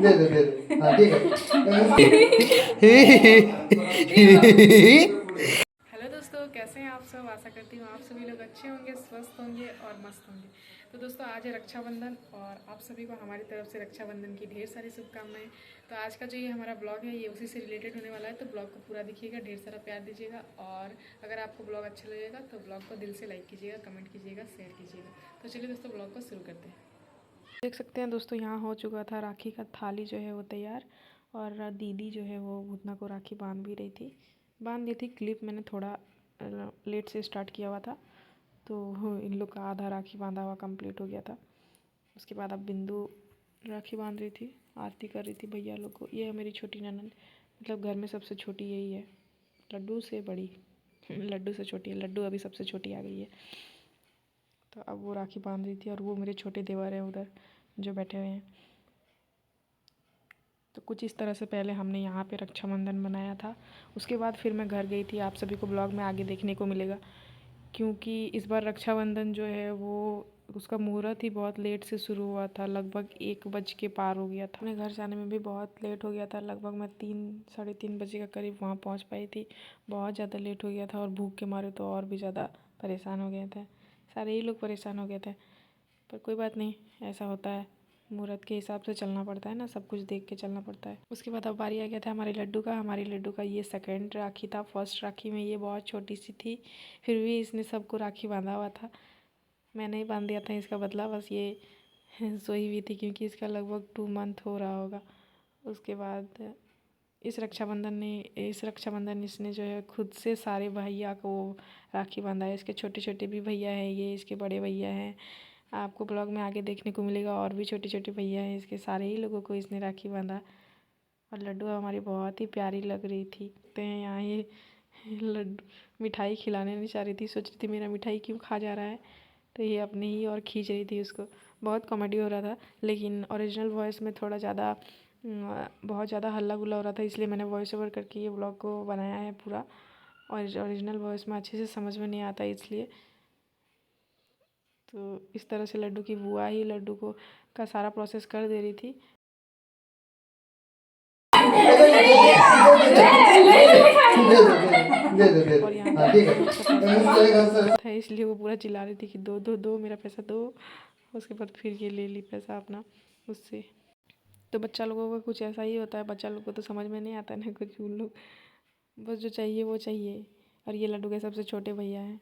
दे दे हाँ ठीक है। हेलो दोस्तों, कैसे हैं आप सब। आशा करती हूँ आप सभी लोग अच्छे होंगे, स्वस्थ होंगे और मस्त होंगे। तो दोस्तों, आज है रक्षाबंधन और आप सभी को हमारी तरफ से रक्षाबंधन की ढेर सारी शुभकामनाएं। तो आज का जो ये हमारा ब्लॉग है ये उसी से रिलेटेड होने वाला है, तो ब्लॉग को पूरा देखिएगा, ढेर सारा प्यार दीजिएगा। और अगर आपको ब्लॉग अच्छा लगेगा तो ब्लॉग को दिल से लाइक कीजिएगा, कमेंट कीजिएगा, शेयर कीजिएगा। तो चलिए दोस्तों, ब्लॉग को शुरू करते हैं। देख सकते हैं दोस्तों, यहाँ हो चुका था राखी का थाली जो है वो तैयार। और दीदी जो है वो भूतना को राखी बांध भी रही थी, बांध दी थी। क्लिप मैंने थोड़ा लेट से स्टार्ट किया हुआ था, तो इन लोग का आधा राखी बांधा हुआ कंप्लीट हो गया था। उसके बाद अब बिंदु राखी बांध रही थी, आरती कर रही थी भैया लोग को। ये है मेरी छोटी ननद, मतलब घर में सबसे छोटी यही है, लड्डू से बड़ी। लड्डू से छोटी है, लड्डू अभी सबसे छोटी आ गई है। तो अब वो राखी बांध रही थी और वो मेरे छोटे देवर हैं उधर जो बैठे हुए हैं। तो कुछ इस तरह से पहले हमने यहाँ पे रक्षाबंधन मनाया था। उसके बाद फिर मैं घर गई थी, आप सभी को ब्लॉग में आगे देखने को मिलेगा। क्योंकि इस बार रक्षाबंधन जो है वो उसका मुहूर्त ही बहुत लेट से शुरू हुआ था, लगभग 1 बज के पार हो गया था। अपने घर जाने में भी बहुत लेट हो गया था, लगभग मैं 3 साढ़े 3 बजे के करीब वहाँ पहुँच पाई थी। बहुत ज़्यादा लेट हो गया था और भूख के मारे तो और भी ज़्यादा परेशान हो गए थे, सारे ही लोग परेशान हो गए थे। पर कोई बात नहीं, ऐसा होता है, मुहूर्त के हिसाब से चलना पड़ता है ना, सब कुछ देख के चलना पड़ता है। उसके बाद अब बारी आ गया था हमारे लड्डू का। हमारे लड्डू का ये सेकंड राखी था। फर्स्ट राखी में ये बहुत छोटी सी थी, फिर भी इसने सबको राखी बांधा हुआ था। मैंने ही बांध दिया था इसका बदला, बस ये सोई हुई थी क्योंकि इसका लगभग 2 मंथ हो रहा होगा। उसके बाद इस रक्षाबंधन इसने जो है खुद से सारे भैया को राखी बांधा है। इसके छोटे छोटे भी भैया हैं, ये इसके बड़े भैया हैं। आपको ब्लॉग में आगे देखने को मिलेगा, और भी छोटे छोटे भैया हैं इसके, सारे ही लोगों को इसने राखी बांधा। और लड्डू हमारी बहुत ही प्यारी लग रही थी। देखते हैं यहाँ ये लड्डू मिठाई खिलाने नहीं चाह रही थी, सोच रही थी मेरा मिठाई क्यों खा जा रहा है, तो ये अपने ही और खींच रही थी उसको। बहुत कॉमेडी हो रहा था, लेकिन ओरिजिनल वॉइस में थोड़ा ज़्यादा बहुत ज़्यादा हल्ला गुल्ला हो रहा था, इसलिए मैंने वॉइस ओवर करके ये ब्लॉग को बनाया है पूरा। और ओरिजिनल वॉइस में अच्छे से समझ में नहीं आता इसलिए। तो इस तरह से लड्डू की बुआ ही लड्डू को का सारा प्रोसेस कर दे रही थी। और यहाँ था इसलिए वो पूरा चिल्ला रही थी कि दो दो दो, मेरा पैसा दो। उसके बाद फिर ये ले ली पैसा अपना उससे। तो बच्चा लोगों का कुछ ऐसा ही होता है, बच्चा लोग को तो समझ में नहीं आता ना कुछ, उन लोग बस जो चाहिए वो चाहिए। और ये लड्डू के सबसे छोटे भैया हैं,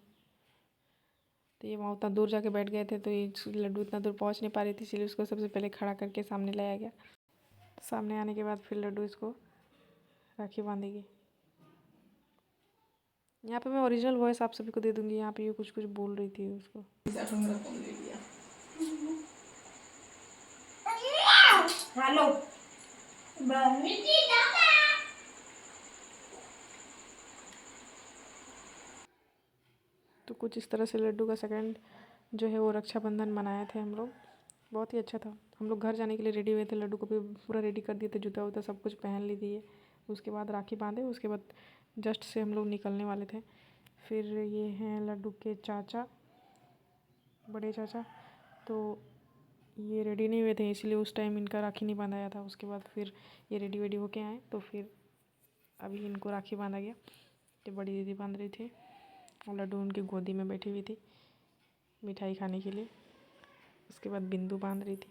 तो ये वहाँ उतना दूर जाके बैठ गए थे, तो ये लड्डू इतना दूर पहुँच नहीं पा रही थी, इसलिए उसको सबसे पहले खड़ा करके सामने लाया गया। सामने आने के बाद फिर लड्डू इसको राखी बांधेगी। यहाँ पे मैं ओरिजिनल वॉइस आप सभी को दे दूँगी। यहाँ पे ये कुछ कुछ बोल रही थी उसको। हेलो। तो कुछ इस तरह से लड्डू का सेकंड जो है वो रक्षाबंधन मनाए थे हम लोग। बहुत ही अच्छा था। हम लोग घर जाने के लिए रेडी हुए थे, लड्डू को भी पूरा रेडी कर दिए थे, जूता वूता सब कुछ पहन ली थी। उसके बाद राखी बांधे, उसके बाद जस्ट से हम लोग निकलने वाले थे। फिर ये हैं लड्डू के चाचा, बड़े चाचा, तो ये रेडी नहीं हुए थे, इसलिए उस टाइम इनका राखी नहीं बांधाया था। उसके बाद फिर ये रेडी वेडी होके आए, तो फिर अभी इनको राखी बांधा गया। तो बड़ी दीदी बांध रही थी और लड्डू उनकी गोदी में बैठी हुई थी मिठाई खाने के लिए। उसके बाद बिंदु बांध रही थी।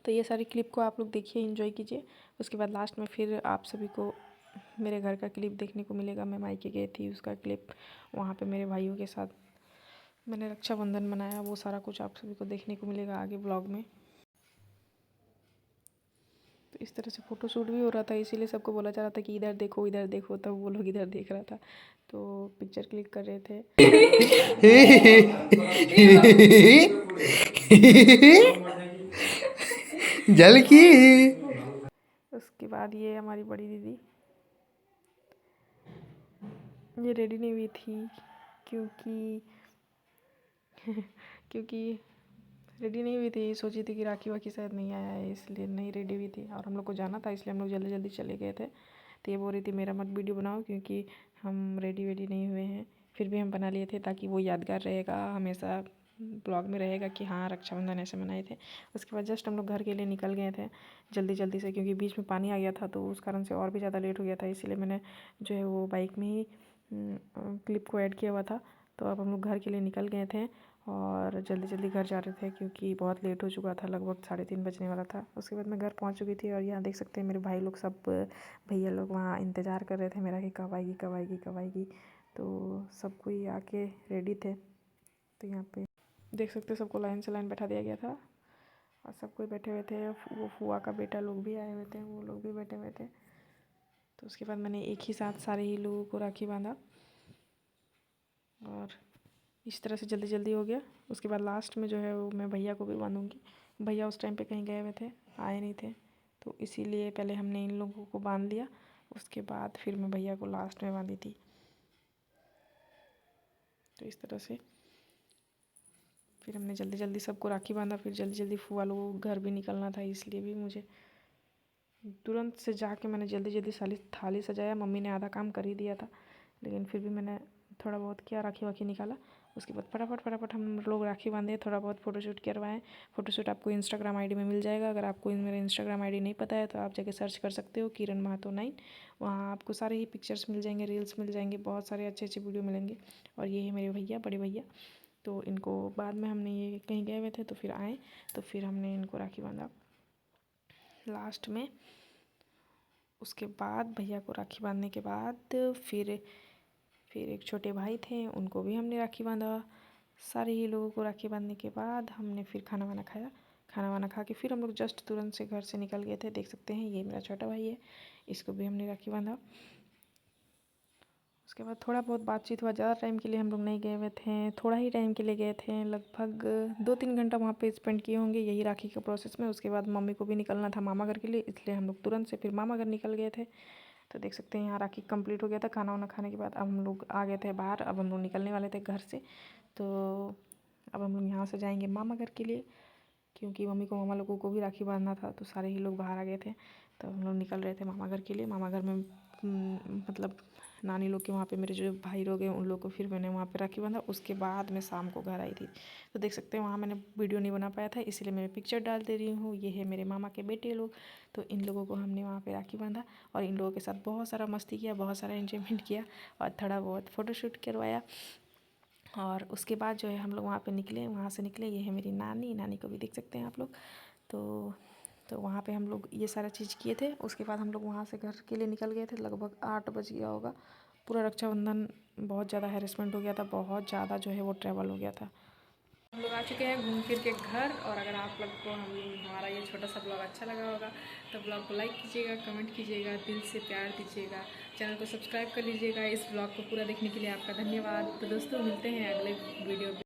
तो ये सारी क्लिप को आप लोग देखिए, एंजॉय कीजिए। उसके बाद लास्ट में फिर आप सभी को मेरे घर का क्लिप देखने को मिलेगा। मैं मायके गई थी, उसका क्लिप, वहाँ पे मेरे भाइयों के साथ मैंने रक्षाबंधन मनाया, वो सारा कुछ आप सभी को देखने को मिलेगा आगे ब्लॉग में। तो इस तरह से फ़ोटो शूट भी हो रहा था, इसीलिए सबको बोला जा रहा था कि इधर देखो इधर देखो, तब वो लोग इधर देख रहा था, तो पिक्चर क्लिक कर रहे थे। जल की उसके बाद ये हमारी बड़ी दीदी, ये रेडी नहीं हुई थी क्योंकि क्योंकि रेडी नहीं हुई थी, सोची थी कि राखी वाखी शायद नहीं आया है, इसलिए नहीं रेडी हुई थी। और हम लोग को जाना था, इसलिए हम लोग जल्दी जल्दी चले गए थे। तो ये बोल रही थी मेरा मत वीडियो बनाओ क्योंकि हम रेडी वेडी नहीं हुए हैं। फिर भी हम बना लिए थे ताकि वो यादगार रहेगा हमेशा ब्लॉग में रहेगा कि हाँ रक्षाबंधन ऐसे मनाए थे। उसके बाद जस्ट हम लोग घर के लिए निकल गए थे जल्दी जल्दी से, क्योंकि बीच में पानी आ गया था तो उस कारण से और भी ज़्यादा लेट हो गया था। इसीलिए मैंने जो है वो बाइक में ही क्लिप को ऐड किया हुआ था। तो अब हम लोग घर के लिए निकल गए थे और जल्दी जल्दी घर जा रहे थे क्योंकि बहुत लेट हो चुका था, लगभग 3:30 बजने वाला था। उसके बाद मैं घर पहुंच चुकी थी और यहाँ देख सकते हैं मेरे भाई लोग सब भैया लोग वहाँ इंतज़ार कर रहे थे मेरा कि कब आएगी कब आएगी कब आएगी। तो सब कोई आके रेडी थे। तो यहाँ पे देख सकते हैं सबको लाइन से लाइन बैठा दिया गया था और सब कोई बैठे हुए थे। वो फुआ का बेटा लोग भी आए हुए थे, वो लोग भी बैठे हुए थे। तो उसके बाद मैंने एक ही साथ सारे ही लोगों को राखी बांधा और इस तरह से जल्दी जल्दी हो गया। उसके बाद लास्ट में जो है वो मैं भैया को भी बांधूंगी। भैया उस टाइम पे कहीं गए हुए थे, आए नहीं थे, तो इसीलिए पहले हमने इन लोगों को बांध लिया। उसके बाद फिर मैं भैया को लास्ट में बांधी थी। तो इस तरह से फिर हमने जल्दी जल्दी सबको राखी बांधा। फिर जल्दी जल्दी फुआ लोगों को घर भी निकलना था, इसलिए भी मुझे तुरंत से जाके मैंने जल्दी जल्दी सारी थाली सजाया। मम्मी ने आधा काम कर ही दिया था, लेकिन फिर भी मैंने थोड़ा बहुत किया, राखी वाखी निकाला। उसके बाद फटाफट हम लोग राखी बांधे, थोड़ा बहुत फ़ोटोशूट करवाएं। फ़ोटोशूट आपको इंस्टाग्राम आईडी में मिल जाएगा। अगर आपको मेरा इंस्टाग्राम आईडी नहीं पता है तो आप जाके सर्च कर सकते हो किरण महातो 9। वहाँ आपको सारे ही पिक्चर्स मिल जाएंगे, रील्स मिल जाएंगे, बहुत सारे अच्छे अच्छे वीडियो मिलेंगे। और ये है मेरे भैया, बड़े भैया। तो इनको बाद में हमने ये कहीं गए हुए थे तो फिर आए, तो फिर हमने इनको राखी बांधा लास्ट में। उसके बाद भैया को राखी बांधने के बाद फिर एक छोटे भाई थे, उनको भी हमने राखी बांधा। सारे ही लोगों को राखी बांधने के बाद हमने फिर खाना वाना खाया। खाना वाना खा के फिर हम लोग जस्ट तुरंत से घर से निकल गए थे। देख सकते हैं ये मेरा छोटा भाई है, इसको भी हमने राखी बांधा। उसके बाद थोड़ा बहुत बातचीत हुआ। ज़्यादा टाइम के लिए हम लोग नहीं गए हुए थे, थोड़ा ही टाइम के लिए गए थे, लगभग 2-3 घंटा वहाँ पे स्पेंड किए होंगे यही राखी के प्रोसेस में। उसके बाद मम्मी को भी निकलना था मामा घर के लिए, इसलिए हम लोग तुरंत से फिर मामा घर निकल गए थे। तो देख सकते हैं यहाँ राखी कंप्लीट हो गया था। खाना वाना खाने के बाद अब हम लोग आ गए थे बाहर। अब हम लोग निकलने वाले थे घर से। तो अब हम लोग यहाँ से जाएंगे मामा घर के लिए, क्योंकि मम्मी को मामा लोगों को भी राखी बांधना था। तो सारे ही लोग बाहर आ गए थे, तो हम लोग निकल रहे थे मामा घर के लिए। मामा घर में मतलब नानी लोग के वहाँ पे मेरे जो भाई लोग हैं उन लोग को फिर मैंने वहाँ पे राखी बांधा। उसके बाद मैं शाम को घर आई थी। तो देख सकते हैं वहाँ मैंने वीडियो नहीं बना पाया था, इसलिए मैं पिक्चर डाल दे रही हूँ। ये है मेरे मामा के बेटे लोग। तो इन लोगों को हमने वहाँ पे राखी बांधा और इन लोगों के साथ बहुत सारा मस्ती किया, बहुत सारा एंजॉयमेंट किया और थोड़ा बहुत फ़ोटोशूट करवाया। और उसके बाद जो है हम लोग वहाँ पे निकले, वहाँ से निकले। ये है मेरी नानी, नानी को भी देख सकते हैं आप लोग। तो वहाँ पे हम लोग ये सारा चीज़ किए थे। उसके बाद हम लोग वहाँ से घर के लिए निकल गए थे, लगभग 8 बज गया होगा। पूरा रक्षाबंधन बहुत ज़्यादा हैरेसमेंट हो गया था, बहुत ज़्यादा जो है वो ट्रैवल हो गया था। हम लोग आ चुके हैं घूम फिर के घर। और अगर आप लोग को हमारा ये छोटा सा ब्लॉग अच्छा लगा होगा तो ब्लॉग को लाइक कीजिएगा, कमेंट कीजिएगा, दिल से प्यार दीजिएगा, चैनल को सब्सक्राइब कर लीजिएगा। इस ब्लॉग को पूरा देखने के लिए आपका धन्यवाद। तो दोस्तों मिलते हैं अगले वीडियो में।